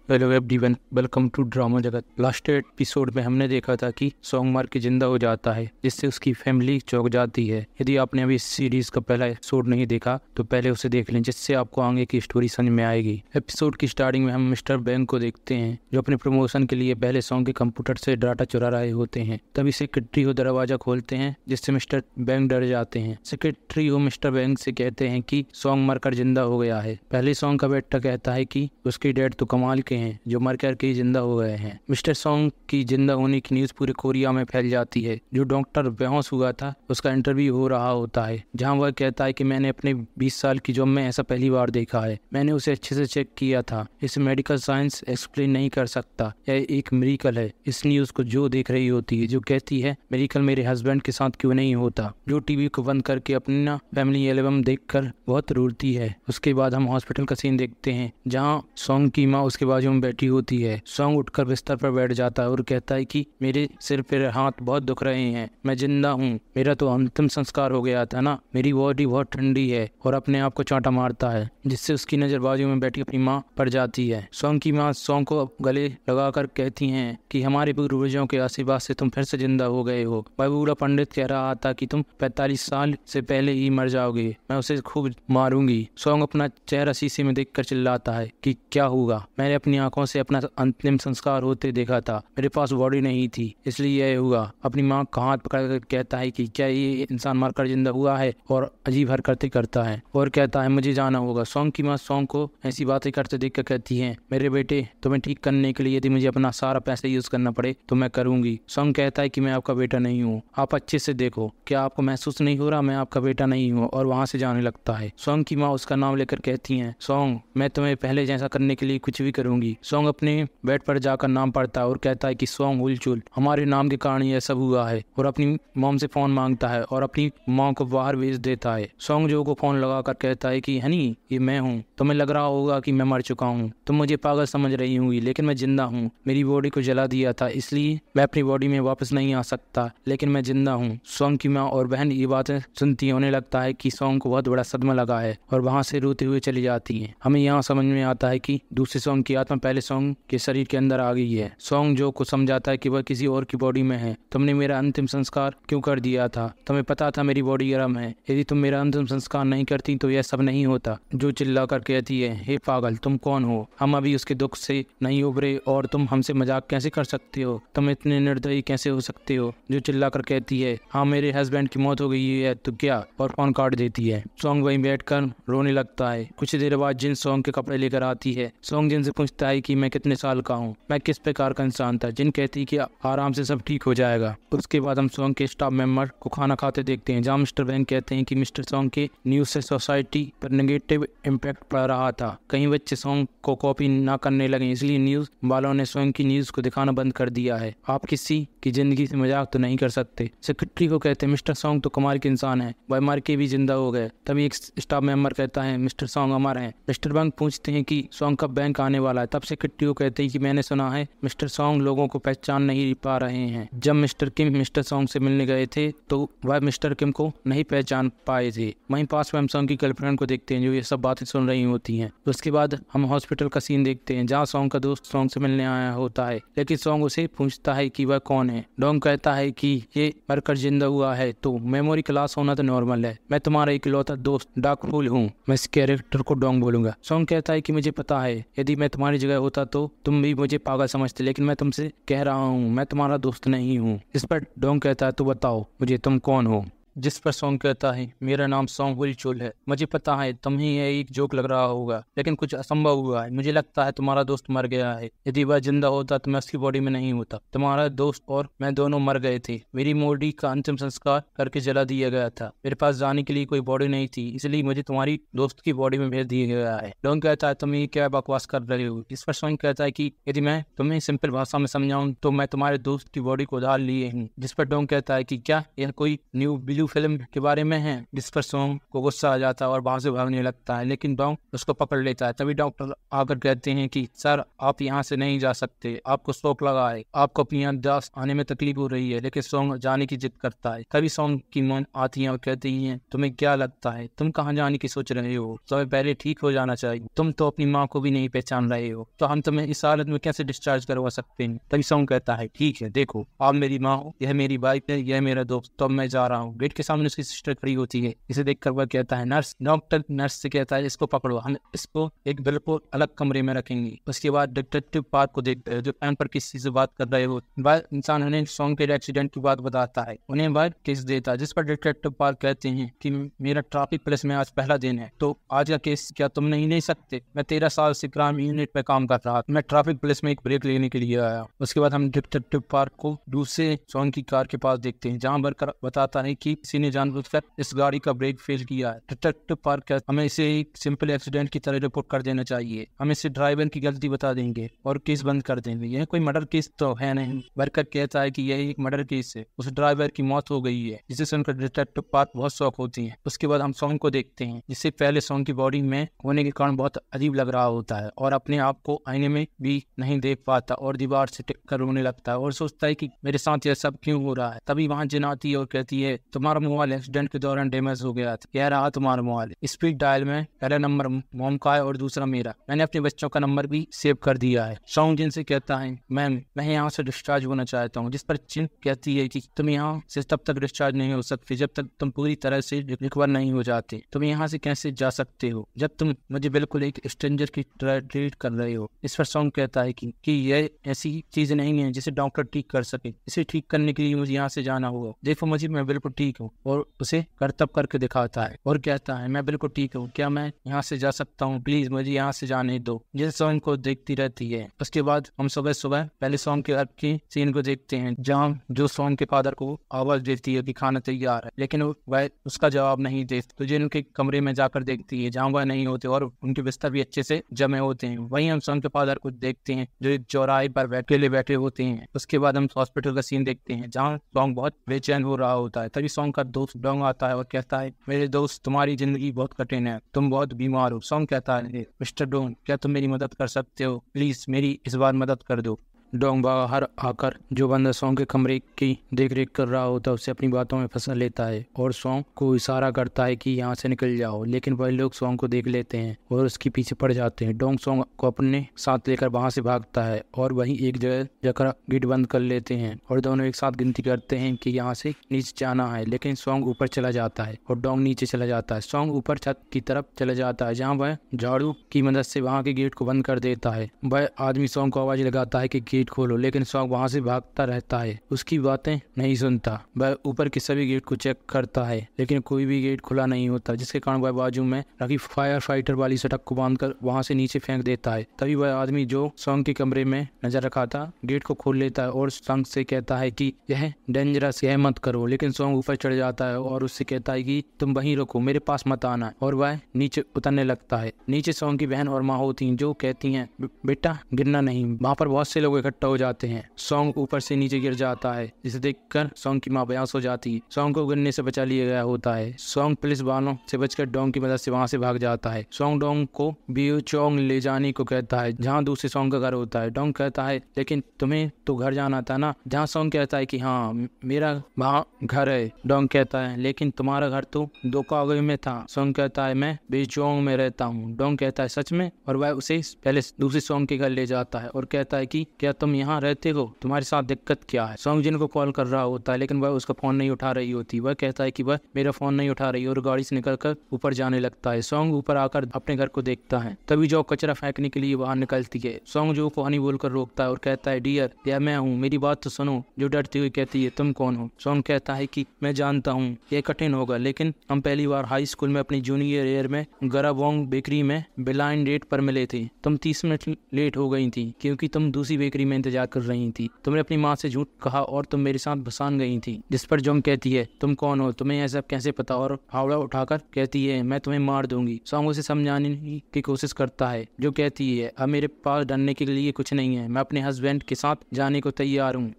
Hello everyone, welcome to drama जगत। Last episode में हमने देखा था कि सॉन्ग मर के जिंदा हो जाता है, जिससे उसकी फैमिली चौंक जाती है। यदि आपने अभी इस सीरीज का पहला एपिसोड नहीं देखा तो पहले उसे देख लें, जिससे आपको आगे की स्टोरी समझ में आएगी। एपिसोड की स्टार्टिंग में हम मिस्टर बैंक को देखते हैं, जो अपने प्रमोशन के लिए पहले सॉन्ग के कंप्यूटर से डाटा चुरा रहे होते हैं। तभी सेक्रेटरी वो दरवाजा खोलते हैं, जिससे मिस्टर बैंक डर जाते हैं। सेक्रेटरी वो मिस्टर बैंक से कहते हैं कि सॉन्ग मरकर जिंदा हो गया है। पहले सॉन्ग का बेटा कहता है कि उसकी डैड तो कमाल के हैं, जो मर कर के जिंदा हो गए हैं। मिस्टर सॉन्ग की जिंदा होने की न्यूज पूरे कोरिया में फैल जाती है। जो डॉक्टर बेहोश हुआ था उसका इंटरव्यू हो रहा होता है, जहां वह कहता है कि मैंने अपने 20 साल की जॉब में ऐसा पहली बार देखा है। मैंने उसे अच्छे से चेक किया था। इसे मेडिकल साइंस एक्सप्लेन नहीं कर सकता, यह एक मिरेकल है। इस न्यूज को जो देख रही होती है, जो कहती है मिरेकल मेरे हस्बैंड के साथ क्यों नहीं होता। जो टीवी को बंद करके अपना फैमिली एल्बम देखकर बहुत रोती है। उसके बाद हम हॉस्पिटल का सीन देखते हैं, जहाँ सॉन्ग की माँ उसके बाजू में बैठी होती है। सॉन्ग उठकर बिस्तर पर बैठ जाता है और कहता है कि मेरे सिर पर हाथ बहुत दुख रहे हैं, मैं जिंदा हूँ। मेरा तो अंतिम संस्कार हो गया था ना, मेरी बॉडी बहुत ठंडी है। और अपने आप को चांटा मारता है, जिससे उसकी नजर बाजू में बैठी अपनी माँ पर जाती है। सॉन्ग की माँ सॉन्ग को गले लगाकर कहती हैं कि हमारे पूर्वजों के आशीर्वाद से तुम फिर से जिंदा हो गए हो। वह बूढ़ा पंडित कह रहा था कि तुम 45 साल से पहले ही मर जाओगे, मैं उसे खूब मारूंगी। सॉन्ग अपना चेहरा शीशे में देखकर चिल्लाता है कि क्या होगा। मैंने अपनी आंखों से अपना अंतिम संस्कार होते देखा था, मेरे पास बॉडी नहीं थी, इसलिए यह हुआ। अपनी माँ का हाथ पकड़कर कहता है कि क्या ये इंसान मरकर जिंदा हुआ है, और अजीब हरकतें करता है और कहता है मुझे जाना होगा। सॉन्ग की माँ सॉन्ग को ऐसी बातें करते देखकर कहती है मेरे बेटे, तुम्हें ठीक करने के लिए यदि मुझे अपना सारा पैसा यूज करना पड़े तो मैं करूंगी। सॉन्ग कहता है कि मैं आपका बेटा नहीं हूँ, आप अच्छे से देखो, क्या आपको महसूस नहीं हो रहा मैं आपका बेटा नहीं हूँ। और वहाँ से जाने लगता है। सॉन्ग की माँ उसका नाम लेकर कहती है सॉन्ग, मैं तुम्हें पहले जैसा करने के लिए कुछ भी करूंगी। सॉन्ग अपने बेड पर जाकर नाम पढ़ता है और कहता है कि सॉन्ग हुलचुल, हमारे नाम के कारण यह सब हुआ है। और अपनी मॉम से फोन मांगता है और अपनी माँ को बाहर भेज देता है। सॉन्ग जो को फोन लगाकर कहता है कि हनी, ये मैं हूँ। तुम्हें लग रहा होगा कि मैं मर चुका हूँ, तुम मुझे पागल समझ रही होंगी, लेकिन मैं जिंदा हूँ। मेरी बॉडी को जला दिया था, इसलिए मैं अपनी बॉडी में वापस नहीं आ सकता, लेकिन मैं जिंदा हूँ। सॉन्ग की माँ और बहन ये बातें सुनती होने लगता है कि सॉन्ग को बहुत बड़ा सदमा लगा है और वहां से रोते हुए चली जाती है। हमें यहाँ समझ में आता है कि दूसरे सॉन्ग की आत्मा पहले सॉन्ग के शरीर के अंदर आ गई है। सॉन्ग जो को समझाता है कि वह किसी और की बॉडी में है। तुमने मेरा अंतिम संस्कार क्यों कर दिया था, तुम्हें पता था मेरी बॉडी गर्म है, यदि तुम मेरा अंतिम संस्कार नहीं करती तो यह सब नहीं होता। जो चिल्ला कर कहती है हे पागल, तुम कौन हो, हम अभी उसके दुख से नहीं उभरे और तुम हमसे मजाक कैसे कर सकते हो, तुम इतने निर्दयी कैसे हो सकते हो। जो चिल्ला कर कहती है हाँ मेरे हस्बैंड की मौत हो गई है तो क्या, और फोन काट देती है। सॉन्ग वहीं बैठकर रोने लगता है। कुछ देर बाद जिन सॉन्ग के कपड़े लेकर आती है। सॉन्ग जिन से पूछता है कि मैं कितने साल का हूँ, मैं किस प्रकार का इंसान था। जिन कहती है कि आराम से सब ठीक हो जाएगा। उसके बाद हम सॉन्ग के स्टाफ मेंबर को खाना खाते देखते हैं, जहाँ मिस्टर बैंक कहते हैं कि मिस्टर सॉन्ग के न्यूज से सोसाइटी पर नेगेटिव इम्पैक्ट पड़ रहा था। कई बच्चे सॉन्ग को कॉपी ना करने लगे, इसलिए न्यूज वालों ने सॉन्ग की न्यूज को दिखाना बंद कर दिया है। आप किसी की जिंदगी से मजाक तो नहीं कर सकते। सेक्रेटरी को कहते हैं मिस्टर सॉन्ग तो कमाल के इंसान है, वह मर के भी जिंदा हो गए। तभी एक स्टाफ मेंबर कहता है मिस्टर सॉन्ग अमर हैं। मिस्टर बैंक पूछते हैं कि सॉन्ग कब बैंक आने वाला है। तब सेक्रेटरी को कहते हैं कि मैंने सुना है मिस्टर सॉन्ग लोगों को पहचान नहीं पा रहे हैं। जब मिस्टर किम मिस्टर सॉन्ग से मिलने गए थे तो वह मिस्टर किम को नहीं पहचान पाए थे। वहीं पास में हम सॉन्ग की गर्लफ्रेंड को देखते हैं, जो ये सब बातें सुन रही होती हैं। उसके बाद हम हॉस्पिटल का सीन देखते हैं, जहाँ सॉन्ग का दोस्त सॉन्ग से मिलने आया होता है, लेकिन सॉन्ग उसे पूछता है कि वह कौन है। डोंग कहता है कि ये मरकर जिंदा हुआ है तो मेमोरी क्लास होना तो नॉर्मल है, मैं तुम्हारा इकलौता दोस्त डार्क फूल हूँ। मैं इस कैरेक्टर को डोंग बोलूंगा। सॉन्ग कहता है कि मुझे पता है, यदि मैं तुम्हारी जगह होता तो तुम भी मुझे पागल समझते, लेकिन मैं तुमसे कह रहा हूँ मैं तुम्हारा दोस्त नहीं हूँ। इस पर डोंग कहता है तो बताओ मुझे तुम कौन हो। जिस पर सॉन्ग कहता है मेरा नाम सॉन्ग हुलचुल है। मुझे पता है तुम्हें यह एक जोक लग रहा होगा, लेकिन कुछ असंभव हुआ है। मुझे लगता है तुम्हारा दोस्त मर गया है। यदि वह जिंदा होता तो मैं उसकी बॉडी में नहीं होता। तुम्हारा दोस्त और मैं दोनों मर गए थे। मेरी बॉडी का अंतिम संस्कार करके जला दिया गया था। मेरे पास जाने के लिए कोई बॉडी नहीं थी, इसलिए मुझे तुम्हारी दोस्त की बॉडी में भेज दिया गया है। डोंग कहता है तुम ये क्या बकवास कर रहे हो। इस पर सॉन्ग कहता है कि यदि मैं तुम्हें सिंपल भाषा में समझाऊं तो मैं तुम्हारे दोस्त की बॉडी को उधार लिए हूँ। जिस पर डोंग कहता है कि क्या यह कोई न्यू ब्लू फिल्म के बारे में है, जिस पर सॉन्ग को गुस्सा आ जाता है और वहां से भागने लगता है, लेकिन डोंग उसको पकड़ लेता है। तभी डॉक्टर आकर कहते हैं कि सर आप यहाँ से नहीं जा सकते, आपको शॉक लगा है, आपको अपनी याददाश्त आने में तकलीफ हो रही है। लेकिन सॉन्ग जाने की जिद करता है। तभी सॉन्ग की मॉम आती है और कहती है तुम्हें क्या लगता है, तुम कहाँ जाने की सोच रहे हो, तुम्हें पहले ठीक हो जाना चाहिए, तुम तो अपनी माँ को भी नहीं पहचान रहे हो, तो हम तुम्हें इस हालत में कैसे डिस्चार्ज करवा सकते हैं। तभी सॉन्ग कहता है ठीक है, देखो आप मेरी माँ हो, यह मेरी वाइफ है, यह मेरा दोस्त, तो मैं जा रहा हूँ। गेट के सामने उसकी सिस्टर खड़ी होती है। इसे देखकर वह कहता है नर्स, डॉक्टर नर्स से कहता है इसको पकड़ो, हम इसको एक बिल्कुल अलग कमरे में रखेंगे। उसके बाद डिटेक्टिव पार्क को देखते हैं जो पैन पर किसी से बात कर रहे हो। वह इंसान उन्हें सॉन्ग के एक्सीडेंट की बात बताता है, उन्हें वह केस देता है, जिस पर डिटेक्टिव पार्क कहते हैं कि मेरा ट्रैफिक पुलिस में आज पहला दिन है, तो आज का केस क्या तुम नहीं ले सकते। मैं 13 साल से क्राइम यूनिट पे काम कर रहा था, मैं ट्रैफिक पुलिस में एक ब्रेक लेने के लिए आया। उसके बाद हम डिटेक्टिव पार्क को दूसरे सॉन्ग की कार के पास देखते हैं, जहाँ वर्कर बताता है कि किसी ने जानबूझकर इस गाड़ी का ब्रेक फेल किया है। डिटेक्टिव पार्क कहता है हमें इसे एक सिंपल एक्सीडेंट की तरह रिपोर्ट कर देना चाहिए, हम इसे ड्राइवर की गलती बता देंगे और केस बंद कर देंगे, यह कोई मर्डर केस तो है नहीं। वर्कर कहता है कि यह एक मर्डर केस है, उस ड्राइवर की मौत हो गई है, जिसे सुनकर डिटेक्टिव पार्क बहुत शौक होती है। उसके बाद हम सॉन्ग को देखते हैं, जिससे पहले सॉन्ग की बॉडी में होने के कारण बहुत अजीब लग रहा होता है और अपने आप को आईने में भी नहीं देख पाता और दीवार से टिक कर रोने लगता है और सोचता है कि मेरे साथ यह सब क्यों हो रहा है। तभी वहां जिन आती है और कहती है तुम्हारा मोबाइल एक्सीडेंट के दौरान डैमेज हो गया था, कह रहा तुम्हारा मोबाइल स्पीड डायल में पहला नंबर मॉम का है और दूसरा मेरा, मैंने अपने बच्चों का नंबर भी सेव कर दिया है। सॉन्ग जिन से कहता है मैम मैं यहाँ से डिस्चार्ज होना चाहता हूँ, जिस पर जिन कहती है कि तुम यहाँ से तब तक डिस्चार्ज नहीं हो सकते जब तक तुम पूरी तरह से रिकवर नहीं हो जाते, तुम यहाँ से कैसे जा सकते हो जब तुम मुझे बिल्कुल एक स्ट्रेंजर की तरह ट्रीट कर रहे हो। इस पर सॉन्ग कहता है कि यह ऐसी चीज नहीं है जिसे डॉक्टर ठीक कर सके, इसे ठीक करने के लिए मुझे यहाँ से जाना होगा, देखो मुझे मैं बिल्कुल ठीक हूँ, और उसे करतब करके दिखाता है और कहता है मैं बिल्कुल ठीक हूँ, क्या मैं यहाँ से जा सकता हूँ, प्लीज मुझे यहाँ से जाने दो। जिस सॉन्ग को देखती रहती है। उसके बाद हम सुबह सुबह पहले सॉन्ग के अर्थ की सीन को देखते हैं, जहाँ जो सॉन्ग के फादर को आवाज देती है कि खाना तैयार है, लेकिन वह उसका जवाब नहीं देती, तो जिन उनके कमरे में जाकर देखती है जहाँ वह नहीं होते और उनके बिस्तर भी अच्छे से जमे होते हैं। वहीं हम सॉन्ग के फादर को देखते हैं जो एक चौराहे पर अकेले बैठे होते हैं। उसके बाद हम हॉस्पिटल का सीन देखते हैं जहाँ सॉन्ग बहुत बेचैन हो रहा होता है। तभी सॉन्ग का दोस्त डोंग आता है और कहता है मेरे दोस्त तुम्हारी जिंदगी बहुत कठिन है, तुम बहुत बीमार हो। सॉन्ग कहता है मिस्टर डोंग क्या तुम मेरी मदद कर सकते हो, प्लीज मेरी इस बार मदद कर दो। डोंग बाहर आकर जो बंदा सॉन्ग के कमरे की देखरेख कर रहा होता है उसे अपनी बातों में फंसा लेता है और सॉन्ग को इशारा करता है कि यहाँ से निकल जाओ, लेकिन वह लोग सॉन्ग को देख लेते हैं और उसके पीछे पड़ जाते हैं। डोंग सॉन्ग को अपने साथ लेकर वहां से भागता है और वहीं एक जगह जाकर गेट बंद कर लेते हैं और दोनों एक साथ गिनती करते हैं कि यहाँ से नीचे जाना है, लेकिन सॉन्ग ऊपर चला जाता है और डोंग नीचे चला जाता है। सॉन्ग ऊपर छत की तरफ चला जाता है जहाँ वह झाड़ू की मदद से वहाँ के गेट को बंद कर देता है। वह आदमी सॉन्ग को आवाज लगाता है कि गेट खोलो, लेकिन सॉन्ग वहां से भागता रहता है, उसकी बातें नहीं सुनता। वह ऊपर के सभी गेट को चेक करता है लेकिन कोई भी गेट खुला नहीं होता, जिसके कारण वह बाजू में रखी फायर फाइटर वाली सटक को बांधकर वहां से नीचे फेंक देता है। तभी वह आदमी जो सॉन्ग के कमरे में नजर रखा था गेट को खोल लेता है और सॉन्ग से कहता है कि यह डेंजरस है मत करो, लेकिन सॉन्ग ऊपर चढ़ जाता है और उससे कहता है कि तुम वहीं रुको, मेरे पास मत आना, और वह नीचे उतरने लगता है। नीचे सॉन्ग की बहन और माँ होती हैं जो कहती हैं बेटा गिरना नहीं। वहाँ पर बहुत से लोग इकट्ठा हो जाते हैं। सॉन्ग ऊपर से नीचे गिर जाता है, जिसे देखकर सॉन्ग की माँ बेहोश हो जाती है। सॉन्ग को गिरने से बचा लिया गया होता है। सॉन्ग पुलिस वालों से बचकर डोंग की मदद से वहां से भाग जाता है। सॉन्ग डोंग को बियो चोंग ले जाने को कहता है जहाँ दूसरे सॉन्ग का घर होता है। डोंग कहता है लेकिन तुम्हें तो घर जाना था ना, जहाँ सॉन्ग कहता है कि हाँ मेरा वहाँ घर है। डोंग कहता है लेकिन तुम्हारा घर तो दोकागो में था। सॉन्ग कहता है मैं बेचोंग में रहता हूँ। डोंग कहता है सच में, और वह उसे पहले दूसरे सॉन्ग के घर ले जाता है और कहता है कि क्या तुम यहाँ रहते हो, तुम्हारे साथ दिक्कत क्या है। सॉन्ग जिनको कॉल कर रहा होता है लेकिन वह उसका फोन नहीं उठा रही होती। वह कहता है कि वह मेरा फोन नहीं उठा रही और गाड़ी से निकलकर ऊपर जाने लगता है। सॉन्ग ऊपर आकर अपने घर को देखता है। तभी जो कचरा फेंकने के लिए बाहर निकलती है। सॉन्ग जो को हनी बोलकर रोकता है और कहता है डियर यह मैं हूँ, मेरी बात तो सुनो। जो डरती हुई कहती है तुम कौन हो। सॉन्ग कहता है कि मैं जानता हूँ यह कठिन होगा, लेकिन हम पहली बार हाई स्कूल में अपनी जूनियर ईयर में गराबोंग बेकरी में ब्लाइंड डेट पर मिले थे। तुम 30 मिनट लेट हो गई थी क्योंकि तुम दूसरी बेकरी में इंतजार कर रही थी। तुमने अपनी माँ से झूठ कहा और तुम मेरे साथ भसान गई थी। जिस पर जोंग कहती है तुम कौन हो, तुम्हें यह सब कैसे पता, और हावड़ा उठाकर कहती है मैं तुम्हें मार दूंगी। सॉन्ग उसे समझाने की कोशिश करता है, जो कहती है अब मेरे पास डरने के लिए कुछ नहीं है, मैं अपने हस्बैंड के साथ जाने को तैयार हूँ।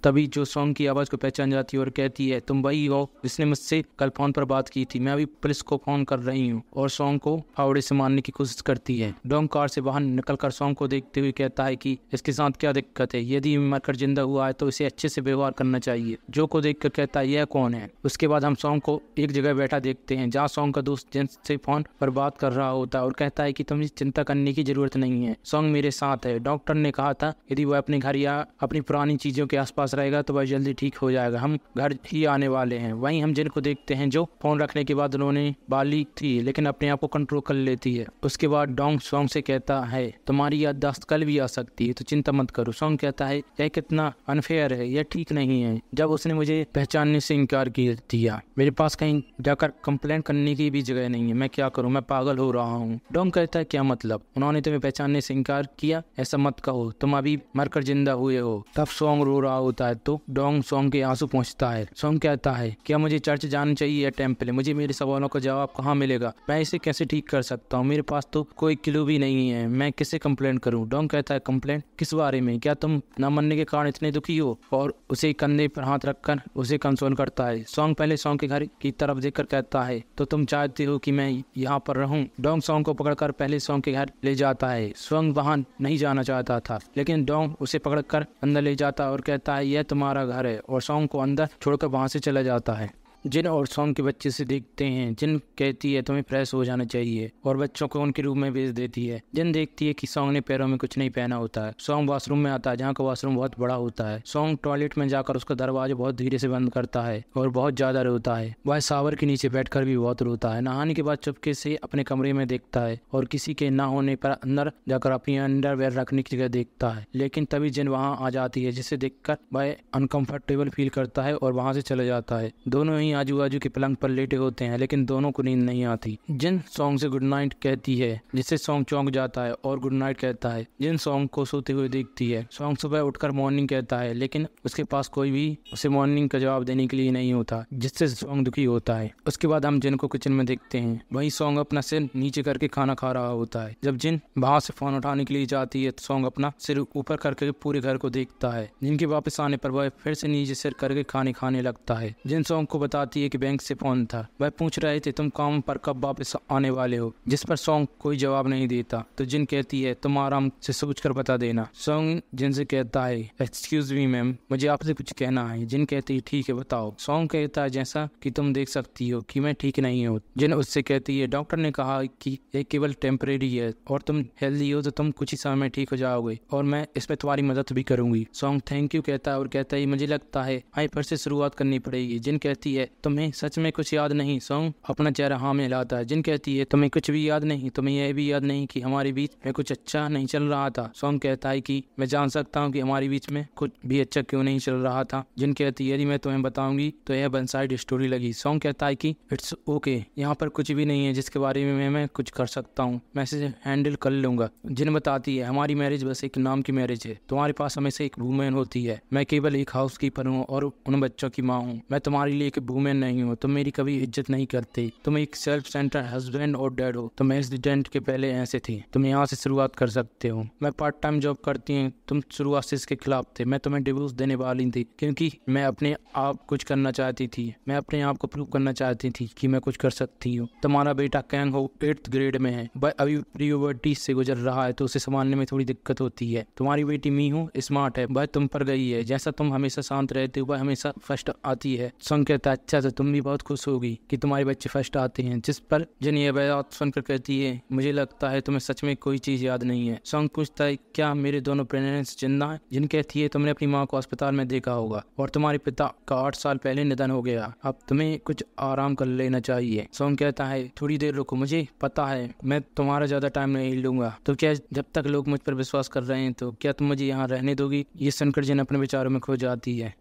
तभी जो सॉन्ग की आवाज को पहचान जाती है और कहती है तुम वही हो जिसने मुझसे कल फोन पर बात की थी, मैं अभी पुलिस को फोन कर रही हूँ। और सॉन्ग को फावड़े से मारने की कोशिश करती है। डोंग कार से बाहर निकलकर सॉन्ग को देखते हुए कहता है कि इसके साथ क्या दिक्कत है, यदि मरकर जिंदा हुआ है तो इसे अच्छे से व्यवहार करना चाहिए। जो को देखकर कहता है यह कौन है। उसके बाद हम सॉन्ग को एक जगह बैठा देखते हैं जहाँ सॉन्ग का दोस्त जेंस से फोन पर बात कर रहा होता है और कहता है कि तुम्हें चिंता करने की जरूरत नहीं है, सॉन्ग मेरे साथ है। डॉक्टर ने कहा था यदि वह अपने घर या अपनी पुरानी चीजों के आसपास रहेगा तो वह जल्दी ठीक हो जाएगा, हम घर ही आने वाले हैं। वहीं हम जिन को देखते हैं जो फोन रखने के बाद उन्होंने बाली थी लेकिन अपने आप को कंट्रोल कर लेती है। उसके बाद डोंग सॉन्ग से कहता है तुम्हारी याददाश्त कल भी आ सकती है तो चिंता मत करो। सॉन्ग कहता है यह कितना अनफेयर है, यह ठीक नहीं है जब उसने मुझे पहचानने से इनकार दिया। मेरे पास कहीं जाकर कंप्लेंट करने की भी जगह नहीं है, मैं क्या करूं, मैं पागल हो रहा हूं। डोंग कहता है क्या मतलब, उन्होंने तुम्हें पहचानने से इनकार किया, ऐसा मत कहो, तुम अभी मरकर जिंदा हुए हो। तब सॉन्ग रो रहा होता है तो डोंग सॉन्ग के आंसू पहुंचता है। सॉन्ग कहता है क्या मुझे चर्च जाना चाहिए या टेम्पल, मुझे मेरे सवालों का जवाब कहाँ मिलेगा, मैं इसे कैसे ठीक कर सकता हूँ, मेरे पास तो कोई क्लू भी नहीं है, मैं किसे कंप्लेंट करूँ। डोंग कहता है कंप्लेंट किस बारे में, क्या तुम न मरने के कारण इतने दुखी हो, और उसे कंधे पर हाथ रखकर उसे कंसोल करता है। सॉन्ग पहले सॉन्ग के घर की तरफ देखकर कहता है तो तुम चाहते हो कि मैं यहाँ पर रहूं। डोंग सॉन्ग को पकड़कर पहले सॉन्ग के घर ले जाता है। सॉन्ग वहां नहीं जाना चाहता था लेकिन डोंग उसे पकड़कर अंदर ले जाता है और कहता है यह तुम्हारा घर है, और सॉन्ग को अंदर छोड़कर वहां से चला जाता है। जिन और सॉन्ग के बच्चे से देखते हैं। जिन कहती है तुम्हें फ्रेश हो जाना चाहिए और बच्चों को उनके रूम में भेज देती है। जिन देखती है कि सॉन्ग ने पैरों में कुछ नहीं पहना होता है। सॉन्ग वॉशरूम में आता है जहाँ का वॉशरूम बहुत बड़ा होता है। सॉन्ग टॉयलेट में जाकर उसका दरवाजा बहुत धीरे से बंद करता है और बहुत ज्यादा रोता है। वह शावर के नीचे बैठकर भी बहुत रोता है। नहाने के बाद चुपके से अपने कमरे में देखता है और किसी के ना होने पर अंदर जाकर अपनी अंडरवेयर रखने की जगह देखता है, लेकिन तभी जिन वहाँ आ जाती है जिसे देखकर वह अनकंफर्टेबल फील करता है और वहाँ से चले जाता है। दोनों ही आजू बाजू के पलंग पर लेटे होते हैं लेकिन दोनों को नींद नहीं आती। जिन सॉन्ग से गुड नाइट कहती है जिससे सॉन्ग चौंक जाता है और गुड नाइट कहता है। जिन सॉन्ग को सोते हुए देखती है। सॉन्ग सुबह उठकर मॉर्निंग कहता है लेकिन उसके पास कोई भी उसे मॉर्निंग का जवाब देने के लिए नहीं होता, जिससे सॉन्ग दुखी होता है। उसके बाद हम जिन को किचन में देखते हैं। वही सॉन्ग अपना सिर नीचे करके खाना खा रहा होता है। जब जिन वहां से फोन उठाने के लिए जाती है तो सॉन्ग अपना सिर ऊपर करके पूरे घर को देखता है। जिनके वापस आने पर वह फिर से नीचे सिर करके खाने लगता है। जिन सॉन्ग को बताती है कि बैंक से फोन था, वह पूछ रहे थे तुम काम पर कब वापस आने वाले हो, जिस पर सॉन्ग कोई जवाब नहीं देता। तो जिन कहती है तुम आराम से सोच कर बता देना। सॉन्ग जिन से कहता है एक्सक्यूज मी मैम, मुझे आपसे कुछ कहना है। जिन कहती है ठीक है बताओ। सॉन्ग कहता है जैसा कि तुम देख सकती हो कि मैं ठीक नहीं हूँ। जिन उससे कहती है डॉक्टर ने कहा कि ये केवल टेम्परेरी है और तुम हेल्दी हो तो तुम कुछ ही समय में ठीक हो जाओगे और मैं इसमें तुम्हारी मदद भी करूंगी। सॉन्ग थैंक यू कहता है और कहता है मुझे लगता है आई फिर से शुरुआत करनी पड़ेगी। जिन कहती है तुम्हें सच में कुछ याद नहीं। सॉन्ग अपना चेहरा हाँ में लाता है। जिन कहती है तुम्हें कुछ भी याद नहीं, तुम्हें यह भी याद नहीं कि हमारे बीच में कुछ अच्छा नहीं चल रहा था। सॉन्ग कहता है कि मैं जान सकता हूँ कि हमारे बीच में कुछ भी अच्छा क्यों नहीं चल रहा था। जिन कहती है यदि मैं तुम्हें बताऊंगी तो यह वन साइड स्टोरी लगी। सॉन्ग कहता है कि इट्स ओके, यहाँ पर कुछ भी नहीं है जिसके बारे में मैं कुछ कर सकता हूँ, मैं इसे हैंडल कर लूंगा। जिन बताती है हमारी मैरिज बस एक नाम की मैरिज है, तुम्हारे पास हमेशा एक वूमेन होती है, मैं केवल एक हाउस कीपर हूँ और उन बच्चों की माँ हूँ, मैं तुम्हारे लिए एक वूमेन नहीं हूँ, तुम मेरी कभी इज्जत नहीं करते, तुम एक सेल्फ सेंटर हस्बैंड और डैड हो, तुम एक्सीडेंट के पहले ऐसे थे, तुम यहाँ से शुरुआत कर सकते हो। मैं पार्ट टाइम जॉब करती हूँ, तुम शुरुआत से इसके खिलाफ थे, मैं तुम्हें डिवोर्स देने वाली थी क्योंकि मैं अपने आप कुछ करना चाहती थी, मैं अपने आप को प्रूव करना चाहती थी कि मैं कुछ कर सकती हूँ। तुम्हारा बेटा कैंग हो 8th ग्रेड में है, वह अभी प्यूबर्टी से गुजर रहा है तो उसे संभालने में थोड़ी दिक्कत होती है। तुम्हारी बेटी मीहू स्मार्ट है, वह तुम पर गई है, जैसा तुम हमेशा शांत रहते हो वह हमेशा फर्स्ट आती है। सॉन्ग कहता है अच्छा तो तुम भी बहुत खुश होगी कि तुम्हारे बच्चे फर्स्ट आते हैं। जिस पर जिन ये बात सुनकर कहती है मुझे लगता है तुम्हें सच में कोई चीज याद नहीं है। सॉन्ग पूछता है क्या मेरे दोनों पेरेंट्स जिंदा हैं? जिन कहती है तुमने अपनी माँ को अस्पताल में देखा होगा और तुम्हारे पिता का 8 साल पहले निधन हो गया, अब तुम्हें कुछ आराम कर लेना चाहिए। सॉन्ग कहता है थोड़ी देर रुको, मुझे पता है मैं तुम्हारा ज्यादा टाइम नहीं लूंगा, तो क्या जब तक लोग मुझ पर विश्वास कर रहे हैं तो क्या तुम मुझे यहाँ रहने दोगी? ये सुनकर जिन अपने विचारों में खो जाती है।